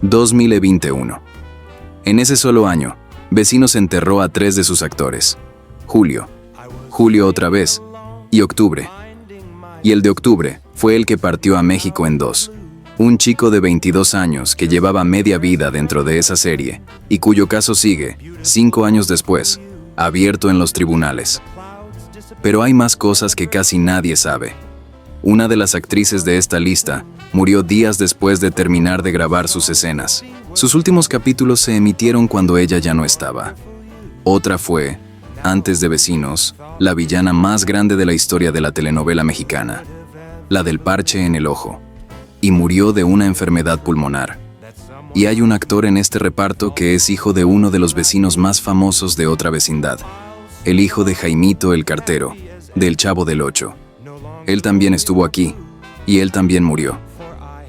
2021. En ese solo año, Vecinos enterró a 3 de sus actores. Julio otra vez, y Octubre. Y el de Octubre fue el que partió a México en 2. Un chico de 22 años que llevaba media vida dentro de esa serie y cuyo caso sigue, 5 años después, abierto en los tribunales. Pero hay más cosas que casi nadie sabe. Una de las actrices de esta lista murió días después de terminar de grabar sus escenas. Sus últimos capítulos se emitieron cuando ella ya no estaba. Otra fue, antes de Vecinos, la villana más grande de la historia de la telenovela mexicana, la del parche en el ojo, y murió de una enfermedad pulmonar. Y hay un actor en este reparto que es hijo de uno de los vecinos más famosos de otra vecindad, el hijo de Jaimito el cartero, del Chavo del Ocho. Él también estuvo aquí, y él también murió.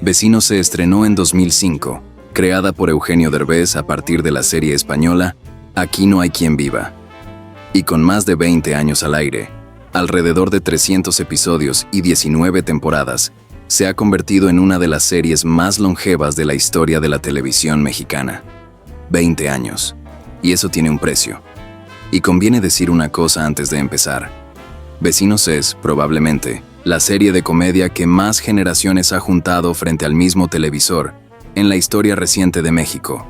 Vecinos se estrenó en 2005, creada por Eugenio Derbez a partir de la serie española Aquí no hay quien viva. Y con más de 20 años al aire, alrededor de 300 episodios y 19 temporadas, se ha convertido en una de las series más longevas de la historia de la televisión mexicana. 20 años. Y eso tiene un precio. Y conviene decir una cosa antes de empezar. Vecinos es, probablemente, la serie de comedia que más generaciones ha juntado frente al mismo televisor en la historia reciente de México.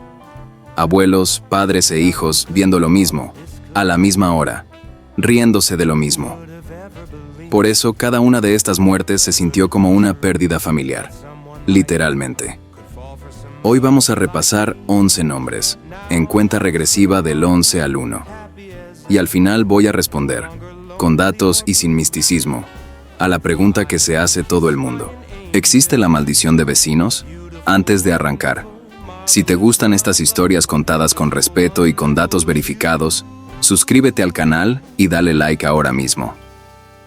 Abuelos, padres e hijos viendo lo mismo, a la misma hora, riéndose de lo mismo. Por eso, cada una de estas muertes se sintió como una pérdida familiar, literalmente. Hoy vamos a repasar 11 nombres, en cuenta regresiva del 11 al 1. Y al final voy a responder, con datos y sin misticismo, a la pregunta que se hace todo el mundo. ¿Existe la maldición de Vecinos? Antes de arrancar, si te gustan estas historias contadas con respeto y con datos verificados, suscríbete al canal y dale like ahora mismo.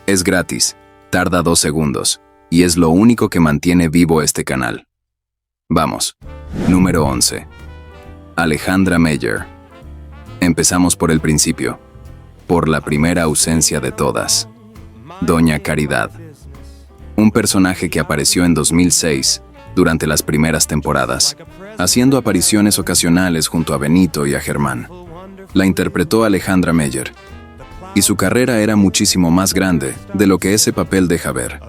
Es gratis, tarda 2 segundos, y es lo único que mantiene vivo este canal. Vamos. Número 11. Alejandra Meyer. Empezamos por el principio. Por la primera ausencia de todas. Doña Caridad. Un personaje que apareció en 2006, durante las primeras temporadas, haciendo apariciones ocasionales junto a Benito y a Germán. La interpretó Alejandra Meyer, y su carrera era muchísimo más grande de lo que ese papel deja ver.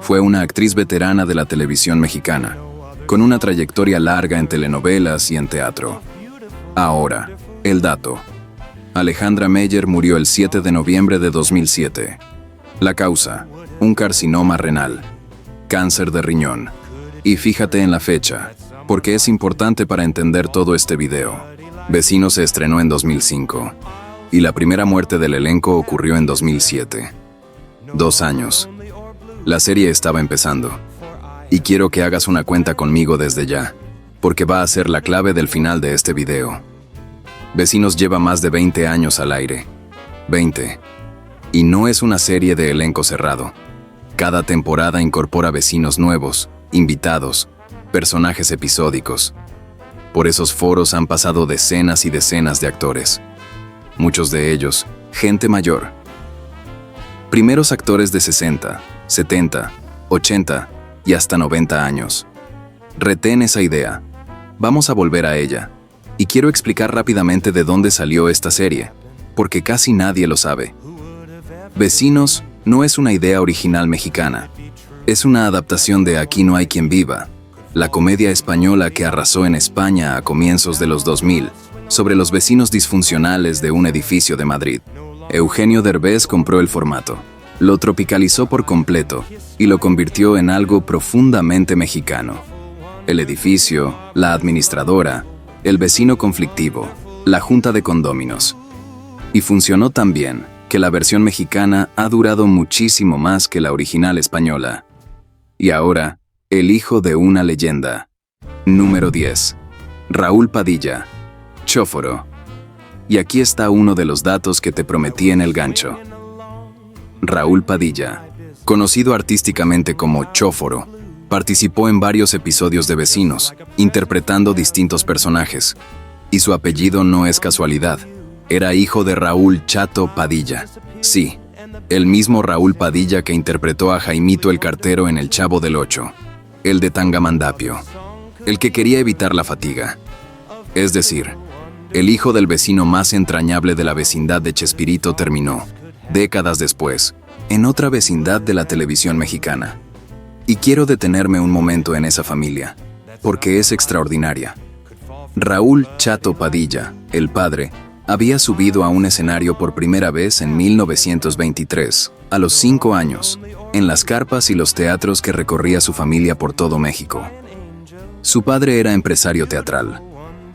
Fue una actriz veterana de la televisión mexicana, con una trayectoria larga en telenovelas y en teatro. Ahora, el dato. Alejandra Meyer murió el 7 de noviembre de 2007. La causa, un carcinoma renal, cáncer de riñón. Y fíjate en la fecha, porque es importante para entender todo este video. Vecinos se estrenó en 2005, y la primera muerte del elenco ocurrió en 2007. 2 años. La serie estaba empezando, y quiero que hagas una cuenta conmigo desde ya, porque va a ser la clave del final de este video. Vecinos lleva más de 20 años al aire. 20. Y no es una serie de elenco cerrado. Cada temporada incorpora vecinos nuevos, invitados, personajes episódicos. Por esos foros han pasado decenas y decenas de actores. Muchos de ellos, gente mayor. Primeros actores de 60, 70, 80 y hasta 90 años. Retén esa idea. Vamos a volver a ella. Y quiero explicar rápidamente de dónde salió esta serie, porque casi nadie lo sabe. Vecinos no es una idea original mexicana. Es una adaptación de Aquí no hay quien viva, la comedia española que arrasó en España a comienzos de los 2000, sobre los vecinos disfuncionales de un edificio de Madrid. Eugenio Derbez compró el formato, lo tropicalizó por completo y lo convirtió en algo profundamente mexicano. El edificio, la administradora, el vecino conflictivo, la junta de condóminos. Y funcionó tan bien que la versión mexicana ha durado muchísimo más que la original española. Y ahora, el hijo de una leyenda. Número 10. Raúl Padilla. Chóforo. Y aquí está uno de los datos que te prometí en el gancho. Raúl Padilla, conocido artísticamente como Chóforo, participó en varios episodios de Vecinos, interpretando distintos personajes. Y su apellido no es casualidad. Era hijo de Raúl Chato Padilla. Sí, el mismo Raúl Padilla que interpretó a Jaimito el cartero en El Chavo del Ocho, el de Tangamandapio. el que quería evitar la fatiga. Es decir, el hijo del vecino más entrañable de la vecindad de Chespirito terminó, décadas después, en otra vecindad de la televisión mexicana. Y quiero detenerme un momento en esa familia, porque es extraordinaria. Raúl Chato Padilla, el padre, había subido a un escenario por primera vez en 1923, a los 5 años, en las carpas y los teatros que recorría su familia por todo México. Su padre era empresario teatral.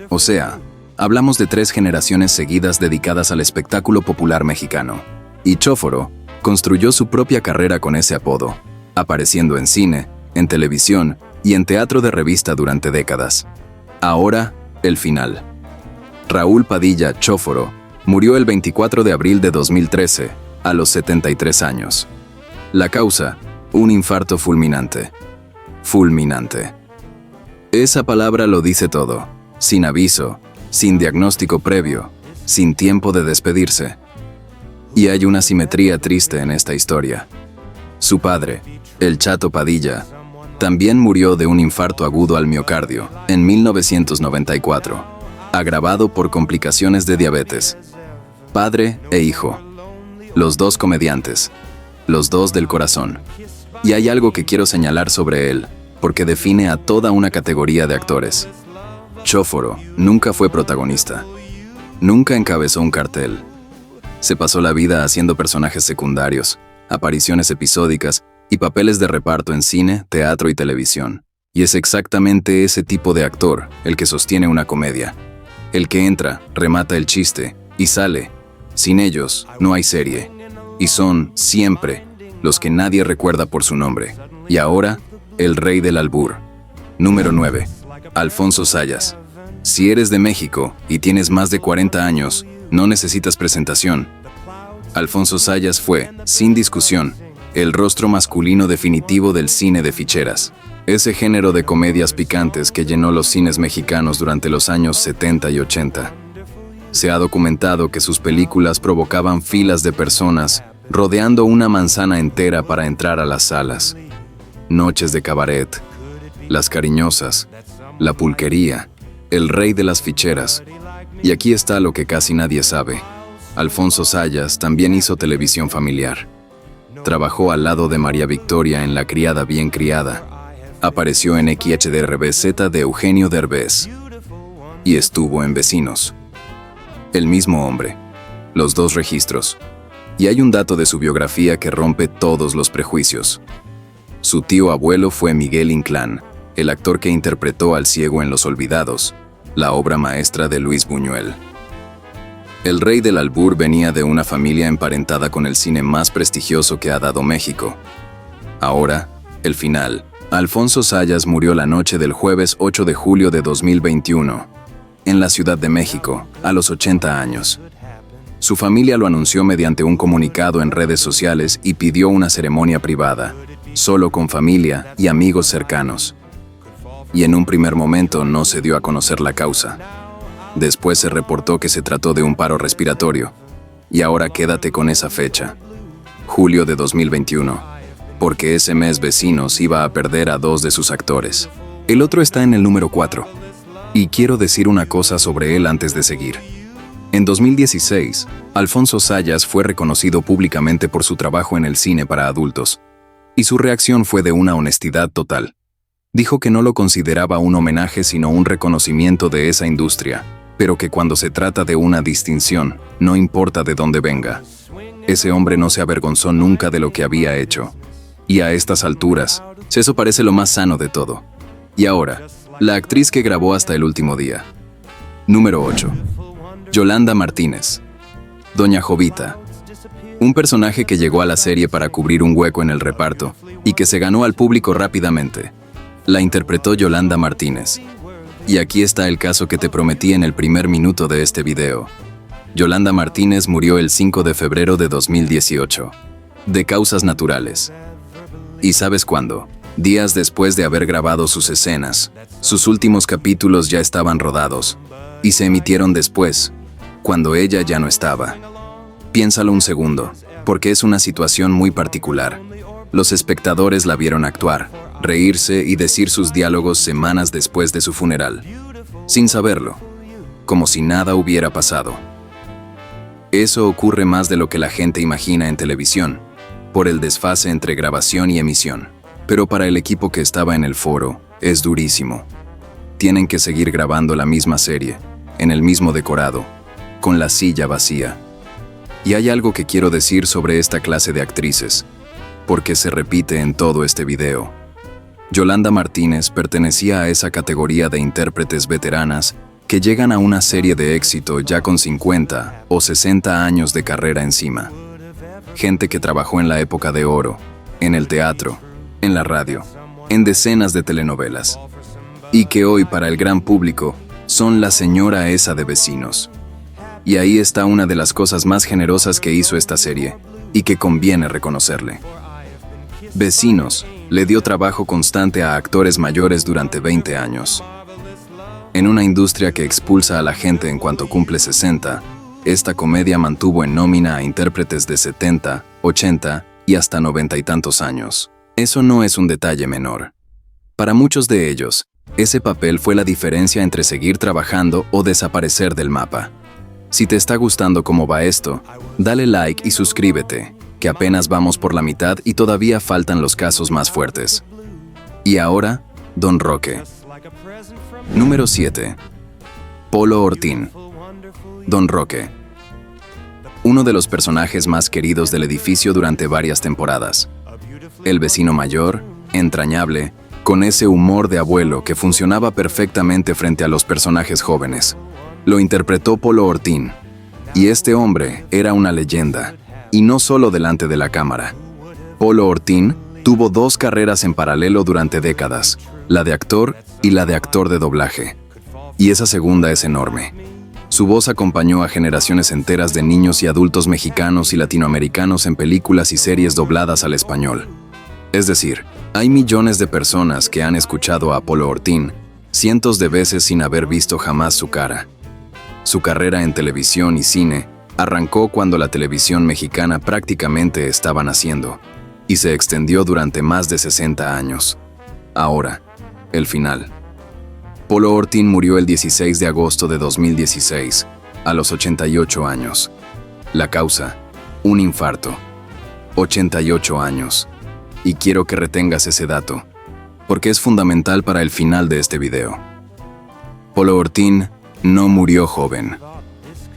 O sea, hablamos de 3 generaciones seguidas dedicadas al espectáculo popular mexicano. Y Chóforo construyó su propia carrera con ese apodo, apareciendo en cine, en televisión y en teatro de revista durante décadas. Ahora, el final. Raúl Padilla Chóforo murió el 24 de abril de 2013, a los 73 años. La causa, un infarto fulminante. Fulminante. Esa palabra lo dice todo, sin aviso, sin diagnóstico previo, sin tiempo de despedirse. Y hay una simetría triste en esta historia. Su padre, el Chato Padilla, también murió de un infarto agudo al miocardio en 1994, agravado por complicaciones de diabetes. Padre e hijo, los dos comediantes, los dos del corazón. Y hay algo que quiero señalar sobre él, porque define a toda una categoría de actores. Chóforo nunca fue protagonista. Nunca encabezó un cartel. Se pasó la vida haciendo personajes secundarios, apariciones episódicas y papeles de reparto en cine, teatro y televisión. Y es exactamente ese tipo de actor el que sostiene una comedia. El que entra, remata el chiste y sale. Sin ellos, no hay serie. Y son, siempre, los que nadie recuerda por su nombre. Y ahora, el rey del albur. Número 9. Alfonso Zayas. Si eres de México y tienes más de 40 años, no necesitas presentación. Alfonso Zayas fue, sin discusión, el rostro masculino definitivo del cine de ficheras. Ese género de comedias picantes que llenó los cines mexicanos durante los años 70 y 80. Se ha documentado que sus películas provocaban filas de personas rodeando una manzana entera para entrar a las salas. Noches de cabaret, Las Cariñosas, La Pulquería, El Rey de las Ficheras. Y aquí está lo que casi nadie sabe. Alfonso Zayas también hizo televisión familiar. Trabajó al lado de María Victoria en La Criada Bien Criada. Apareció en XHDRBZ de Eugenio Derbez. Y estuvo en Vecinos. El mismo hombre. Los 2 registros. Y hay un dato de su biografía que rompe todos los prejuicios. Su tío abuelo fue Miguel Inclán, el actor que interpretó al ciego en Los Olvidados, la obra maestra de Luis Buñuel. El rey del albur venía de una familia emparentada con el cine más prestigioso que ha dado México. Ahora, el final. Alfonso Zayas murió la noche del jueves 8 de julio de 2021, en la Ciudad de México, a los 80 años. Su familia lo anunció mediante un comunicado en redes sociales y pidió una ceremonia privada, solo con familia y amigos cercanos. Y en un primer momento no se dio a conocer la causa. Después se reportó que se trató de un paro respiratorio. Y ahora quédate con esa fecha, julio de 2021, porque ese mes Vecinos iba a perder a 2 de sus actores. El otro está en el número 4. Y quiero decir una cosa sobre él antes de seguir. En 2016, Alfonso Zayas fue reconocido públicamente por su trabajo en el cine para adultos. Y su reacción fue de una honestidad total. Dijo que no lo consideraba un homenaje sino un reconocimiento de esa industria, pero que cuando se trata de una distinción, no importa de dónde venga. Ese hombre no se avergonzó nunca de lo que había hecho. Y a estas alturas, eso parece lo más sano de todo. Y ahora, la actriz que grabó Hasta el último día. Número 8. Yolanda Martínez. Doña Jovita. Un personaje que llegó a la serie para cubrir un hueco en el reparto y que se ganó al público rápidamente. La interpretó Yolanda Martínez. Y aquí está el caso que te prometí en el primer minuto de este video. Yolanda Martínez murió el 5 de febrero de 2018, de causas naturales. ¿Y sabes cuándo? Días después de haber grabado sus escenas. Sus últimos capítulos ya estaban rodados, y se emitieron después, cuando ella ya no estaba. Piénsalo un segundo, porque es una situación muy particular. Los espectadores la vieron actuar, reírse y decir sus diálogos semanas después de su funeral, sin saberlo, como si nada hubiera pasado. Eso ocurre más de lo que la gente imagina en televisión, por el desfase entre grabación y emisión. Pero para el equipo que estaba en el foro, es durísimo. Tienen que seguir grabando la misma serie, en el mismo decorado, con la silla vacía. Y hay algo que quiero decir sobre esta clase de actrices, porque se repite en todo este video. Yolanda Martínez pertenecía a esa categoría de intérpretes veteranas que llegan a una serie de éxito ya con 50 o 60 años de carrera encima. Gente que trabajó en la época de oro, en el teatro, en la radio, en decenas de telenovelas. Y que hoy para el gran público son la señora esa de Vecinos. Y ahí está una de las cosas más generosas que hizo esta serie, y que conviene reconocerle. Vecinos le dio trabajo constante a actores mayores durante 20 años. En una industria que expulsa a la gente en cuanto cumple 60, esta comedia mantuvo en nómina a intérpretes de 70, 80 y hasta 90 y tantos años. Eso no es un detalle menor. Para muchos de ellos, ese papel fue la diferencia entre seguir trabajando o desaparecer del mapa. Si te está gustando cómo va esto, dale like y suscríbete, que apenas vamos por la mitad y todavía faltan los casos más fuertes. Y ahora, Don Roque. Número 7. Polo Ortín. Don Roque. Uno de los personajes más queridos del edificio durante varias temporadas. El vecino mayor, entrañable, con ese humor de abuelo que funcionaba perfectamente frente a los personajes jóvenes. Lo interpretó Polo Ortín. Y este hombre era una leyenda, y no solo delante de la cámara. Polo Ortín tuvo 2 carreras en paralelo durante décadas, la de actor y la de actor de doblaje. Y esa segunda es enorme. Su voz acompañó a generaciones enteras de niños y adultos mexicanos y latinoamericanos en películas y series dobladas al español. Es decir, hay millones de personas que han escuchado a Polo Ortín cientos de veces sin haber visto jamás su cara. Su carrera en televisión y cine arrancó cuando la televisión mexicana prácticamente estaba naciendo y se extendió durante más de 60 años. Ahora, el final. Polo Ortín murió el 16 de agosto de 2016, a los 88 años. La causa, un infarto. 88 años. Y quiero que retengas ese dato, porque es fundamental para el final de este video. Polo Ortín no murió joven.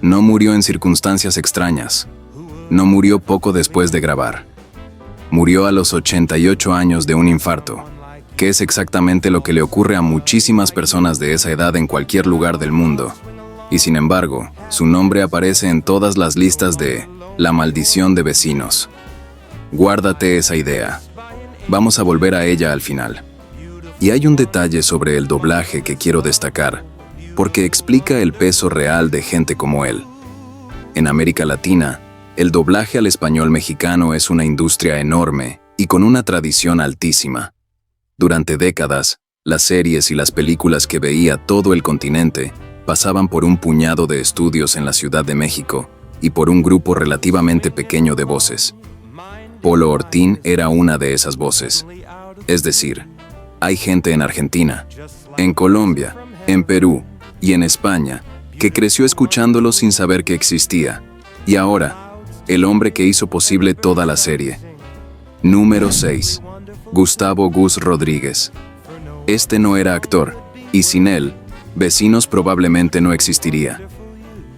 No murió en circunstancias extrañas. No murió poco después de grabar. Murió a los 88 años de un infarto, que es exactamente lo que le ocurre a muchísimas personas de esa edad en cualquier lugar del mundo. Y sin embargo, su nombre aparece en todas las listas de La Maldición de Vecinos. Guárdate esa idea. Vamos a volver a ella al final. Y hay un detalle sobre el doblaje que quiero destacar, porque explica el peso real de gente como él. En América Latina, el doblaje al español mexicano es una industria enorme y con una tradición altísima. Durante décadas, las series y las películas que veía todo el continente pasaban por un puñado de estudios en la Ciudad de México y por un grupo relativamente pequeño de voces. Polo Ortín era una de esas voces. Es decir, hay gente en Argentina, en Colombia, en Perú y en España que creció escuchándolo sin saber que existía. Y ahora, el hombre que hizo posible toda la serie. Número 6. Gustavo Gus Rodríguez. Este no era actor, y sin él, Vecinos probablemente no existiría.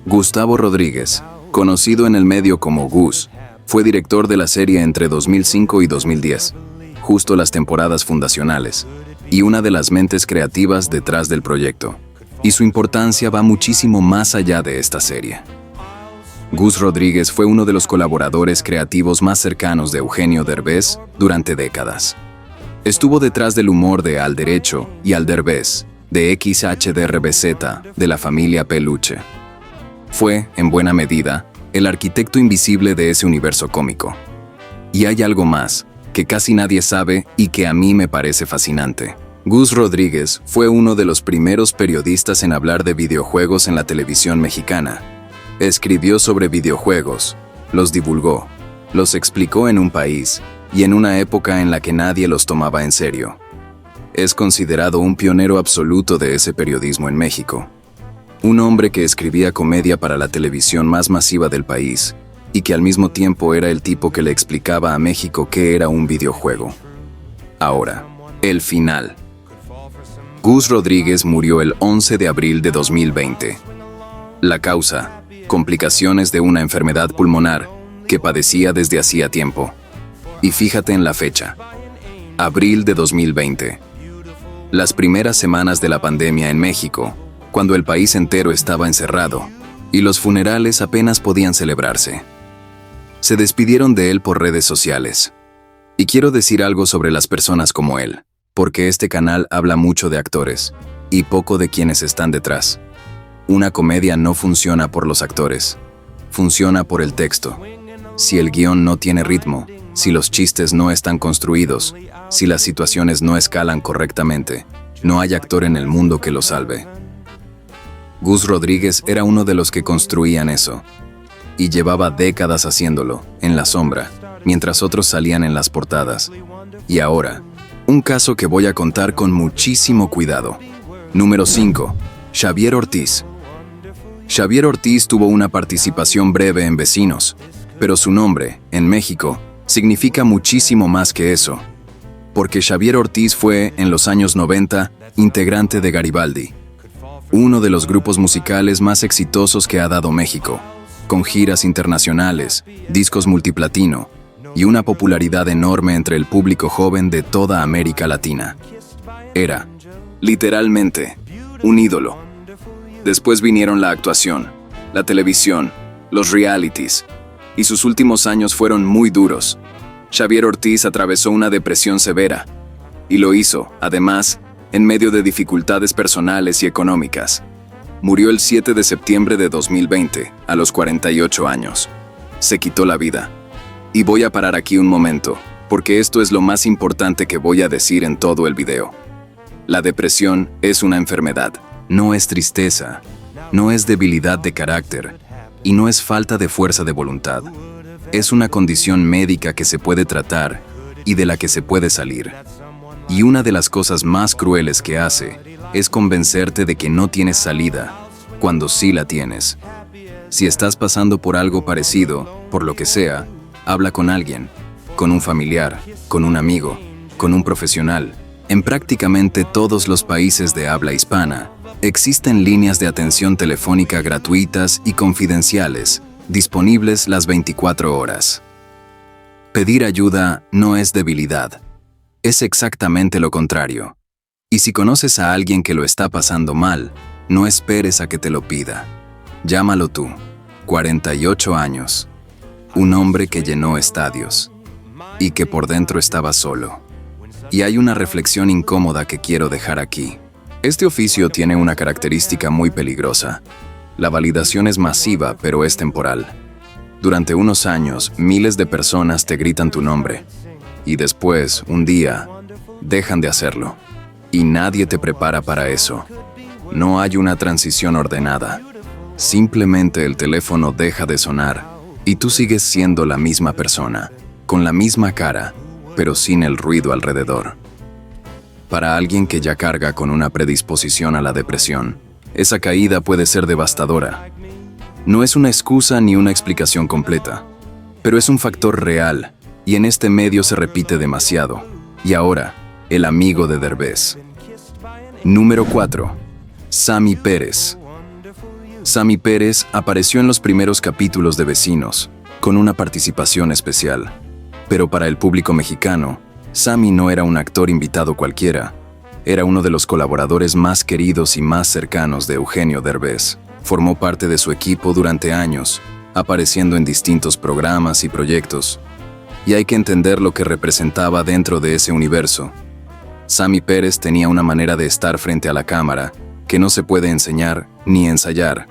Gustavo Rodríguez, conocido en el medio como Gus, fue director de la serie entre 2005 y 2010, justo las temporadas fundacionales, y una de las mentes creativas detrás del proyecto. Y su importancia va muchísimo más allá de esta serie. Gus Rodríguez fue uno de los colaboradores creativos más cercanos de Eugenio Derbez durante décadas. Estuvo detrás del humor de Al Derecho y Al Derbez, de XHDRBZ, de la familia Peluche. Fue, en buena medida, el arquitecto invisible de ese universo cómico. Y hay algo más, que casi nadie sabe y que a mí me parece fascinante. Gus Rodríguez fue uno de los primeros periodistas en hablar de videojuegos en la televisión mexicana. Escribió sobre videojuegos, los divulgó, los explicó en un país y en una época en la que nadie los tomaba en serio. Es considerado un pionero absoluto de ese periodismo en México. Un hombre que escribía comedia para la televisión más masiva del país y que al mismo tiempo era el tipo que le explicaba a México qué era un videojuego. Ahora, el final. Gus Rodríguez murió el 11 de abril de 2020. La causa: complicaciones de una enfermedad pulmonar que padecía desde hacía tiempo. Y fíjate en la fecha. Abril de 2020. Las primeras semanas de la pandemia en México, cuando el país entero estaba encerrado y los funerales apenas podían celebrarse. Se despidieron de él por redes sociales. Y quiero decir algo sobre las personas como él, porque este canal habla mucho de actores y poco de quienes están detrás. Una comedia no funciona por los actores, funciona por el texto. Si el guión no tiene ritmo, si los chistes no están construidos, si las situaciones no escalan correctamente, no hay actor en el mundo que lo salve. Gus Rodríguez era uno de los que construían eso, y llevaba décadas haciéndolo, en la sombra, mientras otros salían en las portadas. Y ahora, un caso que voy a contar con muchísimo cuidado. Número 5. Xavier Ortiz. Xavier Ortiz tuvo una participación breve en Vecinos, pero su nombre, en México, significa muchísimo más que eso. Porque Xavier Ortiz fue, en los años 90, integrante de Garibaldi, uno de los grupos musicales más exitosos que ha dado México, con giras internacionales, discos multiplatino y una popularidad enorme entre el público joven de toda América Latina. Era, literalmente, un ídolo. Después vinieron la actuación, la televisión, los realities, y sus últimos años fueron muy duros. Xavier Ortiz atravesó una depresión severa, y lo hizo, además, en medio de dificultades personales y económicas. Murió el 7 de septiembre de 2020, a los 48 años. Se quitó la vida. Y voy a parar aquí un momento, porque esto es lo más importante que voy a decir en todo el video. La depresión es una enfermedad, no es tristeza, no es debilidad de carácter, y no es falta de fuerza de voluntad. Es una condición médica que se puede tratar y de la que se puede salir. Y una de las cosas más crueles que hace es convencerte de que no tienes salida, cuando sí la tienes. Si estás pasando por algo parecido, por lo que sea, habla con alguien, con un familiar, con un amigo, con un profesional. En prácticamente todos los países de habla hispana, existen líneas de atención telefónica gratuitas y confidenciales, disponibles las 24 horas. Pedir ayuda no es debilidad. Es exactamente lo contrario. Y si conoces a alguien que lo está pasando mal, no esperes a que te lo pida. Llámalo tú. 48 años. Un hombre que llenó estadios. Y que por dentro estaba solo. Y hay una reflexión incómoda que quiero dejar aquí. Este oficio tiene una característica muy peligrosa. La validación es masiva, pero es temporal. Durante unos años, miles de personas te gritan tu nombre. Y después, un día, dejan de hacerlo. Y nadie te prepara para eso. No hay una transición ordenada. Simplemente el teléfono deja de sonar y tú sigues siendo la misma persona, con la misma cara, pero sin el ruido alrededor. Para alguien que ya carga con una predisposición a la depresión, esa caída puede ser devastadora. No es una excusa ni una explicación completa, pero es un factor real. Y en este medio se repite demasiado. Y ahora, el amigo de Derbez. Número 4. Sammy Pérez. Sammy Pérez apareció en los primeros capítulos de Vecinos, con una participación especial. Pero para el público mexicano, Sammy no era un actor invitado cualquiera. Era uno de los colaboradores más queridos y más cercanos de Eugenio Derbez. Formó parte de su equipo durante años, apareciendo en distintos programas y proyectos. Y hay que entender lo que representaba dentro de ese universo. Sammy Pérez tenía una manera de estar frente a la cámara que no se puede enseñar ni ensayar.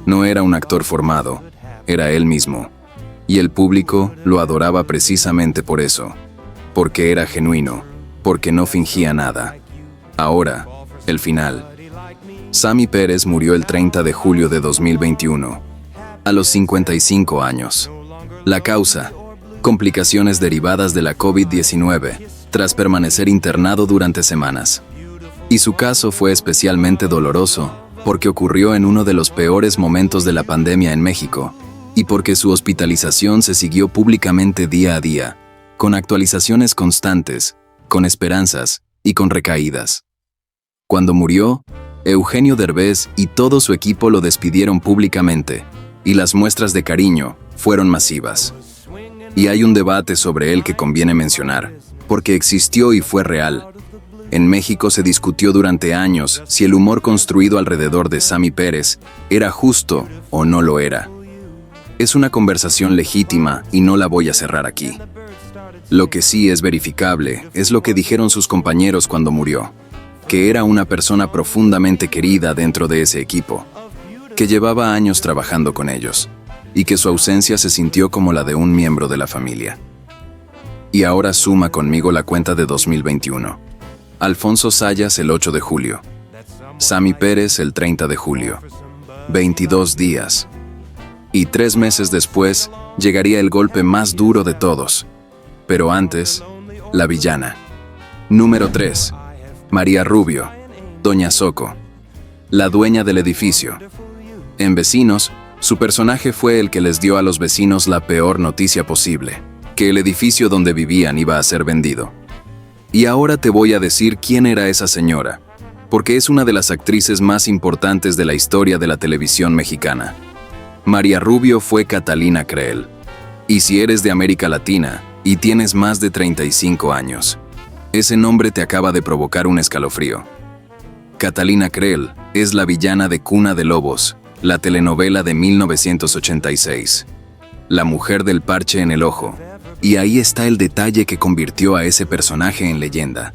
No era un actor formado, era él mismo. Y el público lo adoraba precisamente por eso. Porque era genuino, porque no fingía nada. Ahora, el final. Sammy Pérez murió el 30 de julio de 2021, a los 55 años. La causa: complicaciones derivadas de la COVID-19, tras permanecer internado durante semanas. Y su caso fue especialmente doloroso porque ocurrió en uno de los peores momentos de la pandemia en México y porque su hospitalización se siguió públicamente día a día, con actualizaciones constantes, con esperanzas y con recaídas. Cuando murió, Eugenio Derbez y todo su equipo lo despidieron públicamente, y las muestras de cariño fueron masivas. Y hay un debate sobre él que conviene mencionar, porque existió y fue real. En México se discutió durante años si el humor construido alrededor de Sammy Pérez era justo o no lo era. Es una conversación legítima y no la voy a cerrar aquí. Lo que sí es verificable es lo que dijeron sus compañeros cuando murió, que era una persona profundamente querida dentro de ese equipo, que llevaba años trabajando con ellos, y que su ausencia se sintió como la de un miembro de la familia. Y ahora suma conmigo la cuenta de 2021. Alfonso Sayas el 8 de julio. Sammy Pérez el 30 de julio. 22 días. Y 3 meses después llegaría el golpe más duro de todos. Pero antes, la villana. Número 3. María Rubio, Doña Zoco, la dueña del edificio. En Vecinos, su personaje fue el que les dio a los vecinos la peor noticia posible, que el edificio donde vivían iba a ser vendido. Y ahora te voy a decir quién era esa señora, porque es una de las actrices más importantes de la historia de la televisión mexicana. María Rubio fue Catalina Creel. Y si eres de América Latina y tienes más de 35 años, ese nombre te acaba de provocar un escalofrío. Catalina Creel es la villana de Cuna de Lobos, la telenovela de 1986. La mujer del parche en el ojo. Y ahí está el detalle que convirtió a ese personaje en leyenda.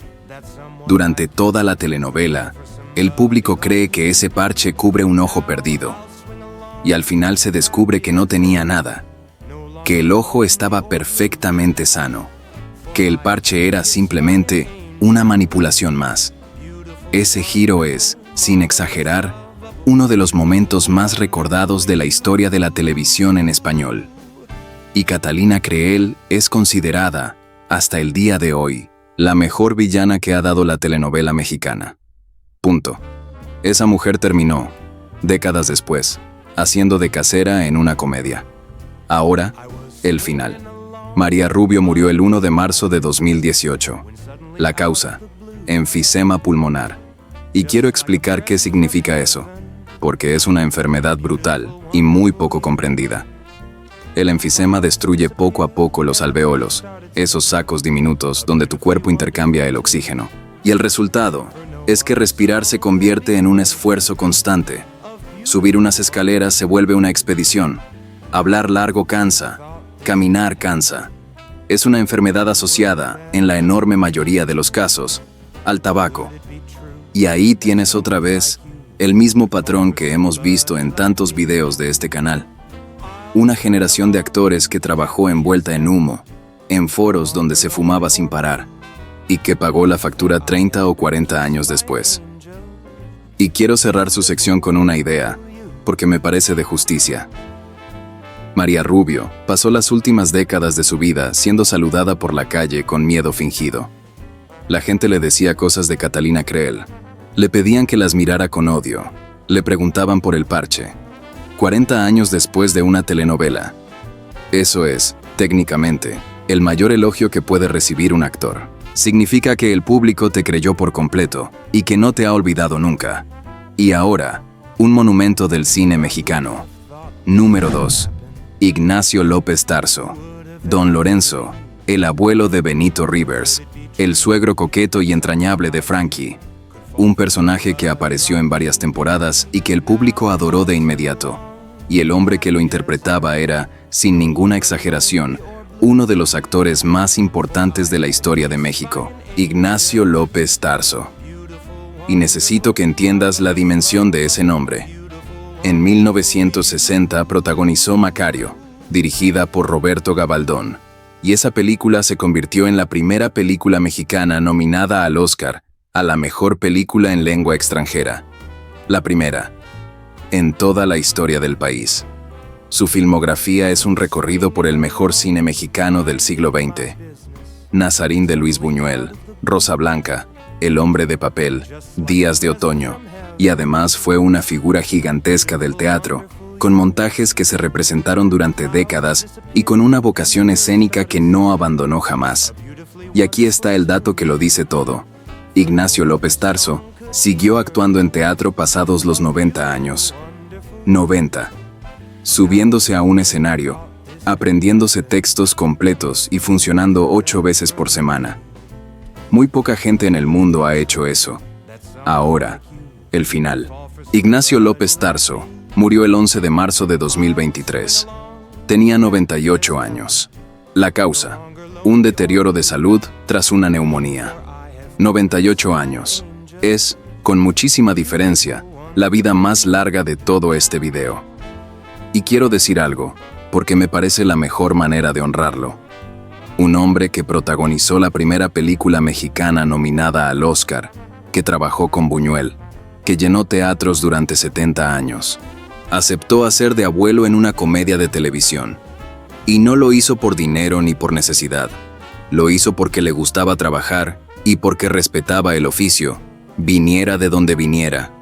Durante toda la telenovela, el público cree que ese parche cubre un ojo perdido. Y al final se descubre que no tenía nada. Que el ojo estaba perfectamente sano. Que el parche era simplemente una manipulación más. Ese giro es, sin exagerar, uno de los momentos más recordados de la historia de la televisión en español. Y Catalina Creel es considerada, hasta el día de hoy, la mejor villana que ha dado la telenovela mexicana. Punto. Esa mujer terminó, décadas después, haciendo de casera en una comedia. Ahora, el final. María Rubio murió el 1 de marzo de 2018. La causa, enfisema pulmonar. Y quiero explicar qué significa eso, porque es una enfermedad brutal y muy poco comprendida. El enfisema destruye poco a poco los alveolos, esos sacos diminutos donde tu cuerpo intercambia el oxígeno. Y el resultado es que respirar se convierte en un esfuerzo constante. Subir unas escaleras se vuelve una expedición. Hablar largo cansa. Caminar cansa. Es una enfermedad asociada, en la enorme mayoría de los casos, al tabaco. Y ahí tienes otra vez el mismo patrón que hemos visto en tantos videos de este canal. Una generación de actores que trabajó envuelta en humo, en foros donde se fumaba sin parar, y que pagó la factura 30 o 40 años después. Y quiero cerrar su sección con una idea, porque me parece de justicia. María Rubio pasó las últimas décadas de su vida siendo saludada por la calle con miedo fingido. La gente le decía cosas de Catalina Creel. Le pedían que las mirara con odio. Le preguntaban por el parche. 40 años después de una telenovela. Eso es, técnicamente, el mayor elogio que puede recibir un actor. Significa que el público te creyó por completo y que no te ha olvidado nunca. Y ahora, un monumento del cine mexicano. Número 2. Ignacio López Tarso. Don Lorenzo, el abuelo de Benito Rivers, el suegro coqueto y entrañable de Frankie. Un personaje que apareció en varias temporadas y que el público adoró de inmediato. Y el hombre que lo interpretaba era, sin ninguna exageración, uno de los actores más importantes de la historia de México, Ignacio López Tarso. Y necesito que entiendas la dimensión de ese nombre. En 1960 protagonizó Macario, dirigida por Roberto Gabaldón, y esa película se convirtió en la primera película mexicana nominada al Oscar a la mejor película en lengua extranjera. La primera, en toda la historia del país. Su filmografía es un recorrido por el mejor cine mexicano del siglo XX. Nazarín de Luis Buñuel, Rosa Blanca, El hombre de papel, Días de otoño, y además fue una figura gigantesca del teatro, con montajes que se representaron durante décadas y con una vocación escénica que no abandonó jamás. Y aquí está el dato que lo dice todo. Ignacio López Tarso siguió actuando en teatro pasados los 90 años. 90. Subiéndose a un escenario, aprendiéndose textos completos y funcionando 8 veces por semana. Muy poca gente en el mundo ha hecho eso. Ahora, el final. Ignacio López Tarso murió el 11 de marzo de 2023. Tenía 98 años. La causa: un deterioro de salud tras una neumonía. 98 años. Es, con muchísima diferencia, la vida más larga de todo este video. Y quiero decir algo, porque me parece la mejor manera de honrarlo. Un hombre que protagonizó la primera película mexicana nominada al Oscar, que trabajó con Buñuel, que llenó teatros durante 70 años. Aceptó hacer de abuelo en una comedia de televisión. Y no lo hizo por dinero ni por necesidad. Lo hizo porque le gustaba trabajar y porque respetaba el oficio, viniera de donde viniera.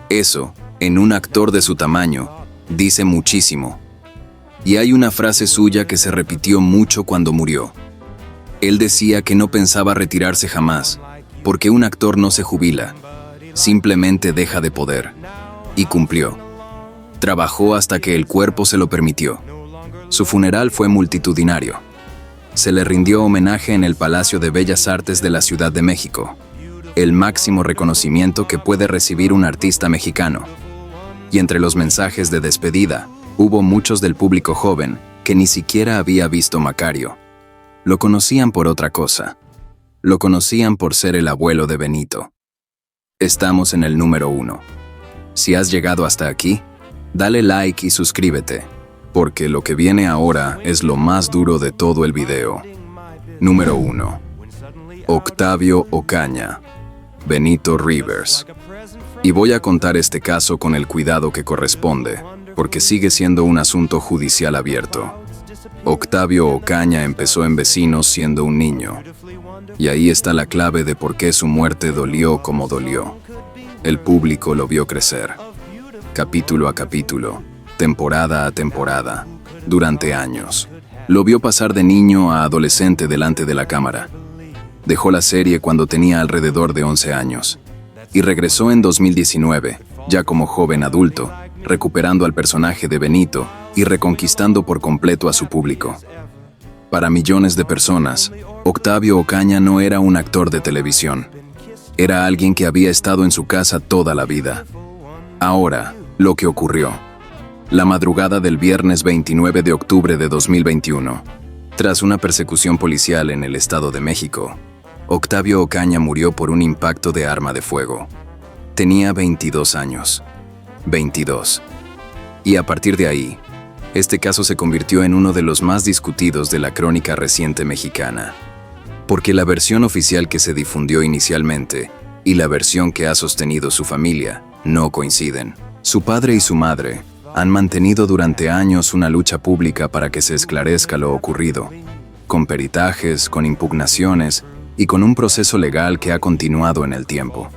Eso, en un actor de su tamaño, dice muchísimo. Y hay una frase suya que se repitió mucho cuando murió. Él decía que no pensaba retirarse jamás, porque un actor no se jubila, simplemente deja de poder. Y cumplió. Trabajó hasta que el cuerpo se lo permitió. Su funeral fue multitudinario. Se le rindió homenaje en el Palacio de Bellas Artes de la Ciudad de México, el máximo reconocimiento que puede recibir un artista mexicano. Y entre los mensajes de despedida, hubo muchos del público joven que ni siquiera había visto Macario. Lo conocían por otra cosa. Lo conocían por ser el abuelo de Benito. Estamos en el número 1. Si has llegado hasta aquí, dale like y suscríbete, porque lo que viene ahora es lo más duro de todo el video. Número 1. Octavio Ocaña, Benito Rivers. Y voy a contar este caso con el cuidado que corresponde, porque sigue siendo un asunto judicial abierto. Octavio Ocaña empezó en Vecinos siendo un niño. Y ahí está la clave de por qué su muerte dolió como dolió. El público lo vio crecer. Capítulo a capítulo, temporada a temporada, durante años. Lo vio pasar de niño a adolescente delante de la cámara. Dejó la serie cuando tenía alrededor de 11 años. Y regresó en 2019, ya como joven adulto, recuperando al personaje de Benito y reconquistando por completo a su público. Para millones de personas, Octavio Ocaña no era un actor de televisión. Era alguien que había estado en su casa toda la vida. Ahora, lo que ocurrió. La madrugada del viernes 29 de octubre de 2021, tras una persecución policial en el Estado de México, Octavio Ocaña murió por un impacto de arma de fuego. Tenía 22 años. 22. Y a partir de ahí, este caso se convirtió en uno de los más discutidos de la crónica reciente mexicana. Porque la versión oficial que se difundió inicialmente y la versión que ha sostenido su familia no coinciden. Su padre y su madre han mantenido durante años una lucha pública para que se esclarezca lo ocurrido, con peritajes, con impugnaciones y con un proceso legal que ha continuado en el tiempo.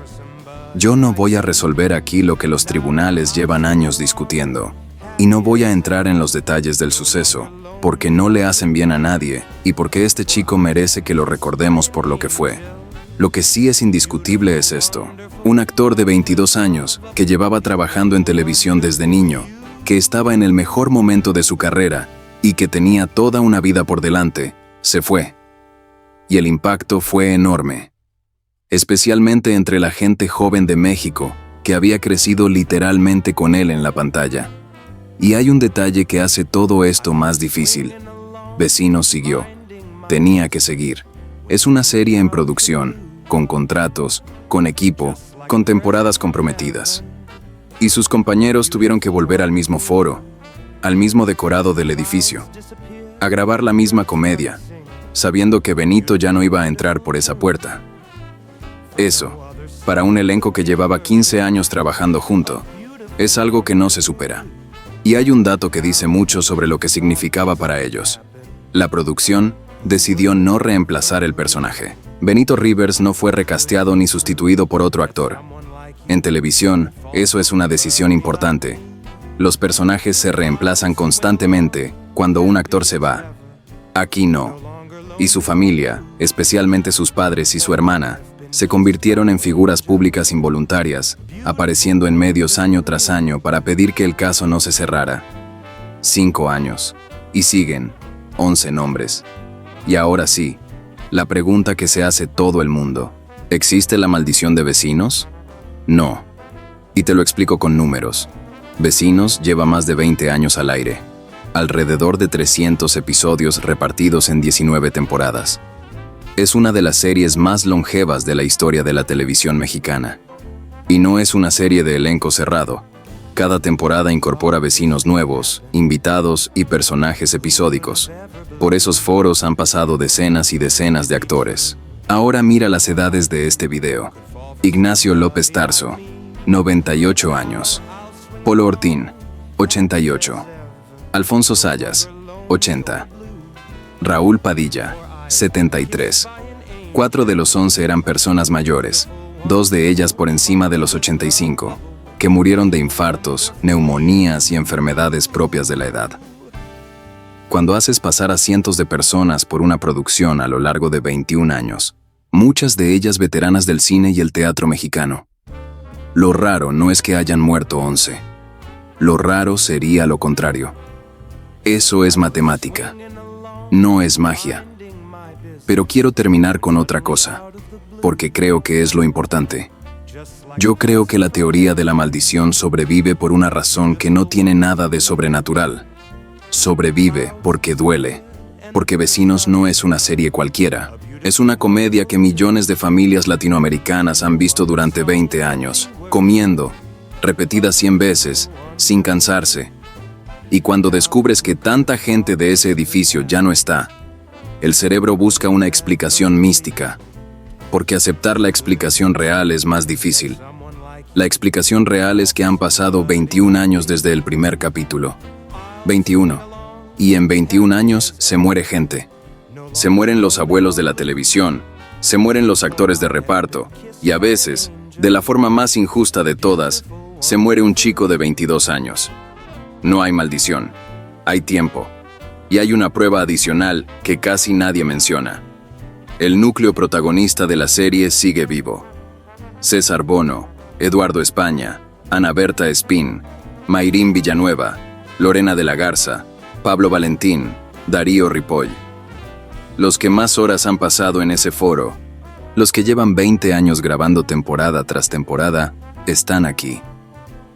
Yo no voy a resolver aquí lo que los tribunales llevan años discutiendo, y no voy a entrar en los detalles del suceso, porque no le hacen bien a nadie y porque este chico merece que lo recordemos por lo que fue. Lo que sí es indiscutible es esto: un actor de 22 años que llevaba trabajando en televisión desde niño, que estaba en el mejor momento de su carrera y que tenía toda una vida por delante, se fue. Y el impacto fue enorme, especialmente entre la gente joven de México, que había crecido literalmente con él en la pantalla. Y hay un detalle que hace todo esto más difícil. Vecinos siguió. Tenía que seguir. Es una serie en producción, con contratos, con equipo, con temporadas comprometidas. Y sus compañeros tuvieron que volver al mismo foro, al mismo decorado del edificio, a grabar la misma comedia, sabiendo que Benito ya no iba a entrar por esa puerta. Eso, para un elenco que llevaba 15 años trabajando junto, es algo que no se supera. Y hay un dato que dice mucho sobre lo que significaba para ellos. La producción decidió no reemplazar el personaje. Benito Rivers no fue recasteado ni sustituido por otro actor. En televisión, eso es una decisión importante. Los personajes se reemplazan constantemente cuando un actor se va. Aquí no. Y su familia, especialmente sus padres y su hermana, se convirtieron en figuras públicas involuntarias, apareciendo en medios año tras año para pedir que el caso no se cerrara. 5 años. Y siguen. 11 nombres. Y ahora sí, la pregunta que se hace todo el mundo. ¿Existe la maldición de Vecinos? No. Y te lo explico con números. Vecinos lleva más de 20 años al aire. Alrededor de 300 episodios repartidos en 19 temporadas. Es una de las series más longevas de la historia de la televisión mexicana. Y no es una serie de elenco cerrado. Cada temporada incorpora vecinos nuevos, invitados y personajes episódicos. Por esos foros han pasado decenas y decenas de actores. Ahora mira las edades de este video. Ignacio López Tarso, 98 años. Polo Ortín, 88. Alfonso Sayas, 80. Raúl Padilla, 73. 4 de los 11 eran personas mayores, 2 de ellas por encima de los 85, que murieron de infartos, neumonías y enfermedades propias de la edad. Cuando haces pasar a cientos de personas por una producción a lo largo de 21 años, muchas de ellas veteranas del cine y el teatro mexicano. Lo raro no es que hayan muerto 11. Lo raro sería lo contrario. Eso es matemática. No es magia. Pero quiero terminar con otra cosa, porque creo que es lo importante. Yo creo que la teoría de la maldición sobrevive por una razón que no tiene nada de sobrenatural. Sobrevive porque duele, porque Vecinos no es una serie cualquiera. Es una comedia que millones de familias latinoamericanas han visto durante 20 años, comiendo, repetida 100 veces, sin cansarse. Y cuando descubres que tanta gente de ese edificio ya no está, el cerebro busca una explicación mística, porque aceptar la explicación real es más difícil. La explicación real es que han pasado 21 años desde el primer capítulo. 21. Y en 21 años se muere gente. Se mueren los abuelos de la televisión, se mueren los actores de reparto, y a veces, de la forma más injusta de todas, se muere un chico de 22 años. No hay maldición, hay tiempo. Y hay una prueba adicional que casi nadie menciona. El núcleo protagonista de la serie sigue vivo. César Bono, Eduardo España, Ana Berta Espín, Mayrín Villanueva, Lorena de la Garza, Pablo Valentín, Darío Ripoll. Los que más horas han pasado en ese foro, los que llevan 20 años grabando temporada tras temporada, están aquí.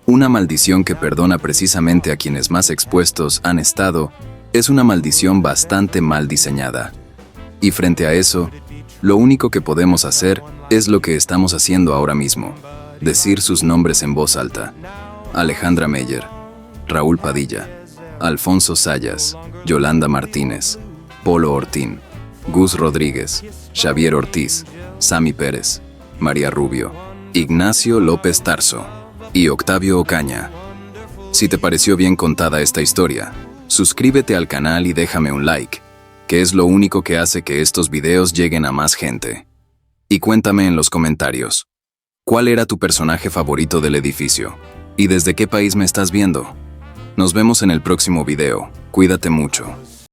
Una maldición que perdona precisamente a quienes más expuestos han estado, es una maldición bastante mal diseñada. Y frente a eso, lo único que podemos hacer es lo que estamos haciendo ahora mismo, decir sus nombres en voz alta. Alejandra Meyer, Raúl Padilla, Alfonso Sayas, Yolanda Martínez, Polo Ortín, Gus Rodríguez, Xavier Ortiz, Sammy Pérez, María Rubio, Ignacio López Tarso y Octavio Ocaña. Si te pareció bien contada esta historia, suscríbete al canal y déjame un like, que es lo único que hace que estos videos lleguen a más gente. Y cuéntame en los comentarios, ¿cuál era tu personaje favorito del edificio? ¿Y desde qué país me estás viendo? Nos vemos en el próximo video. Cuídate mucho.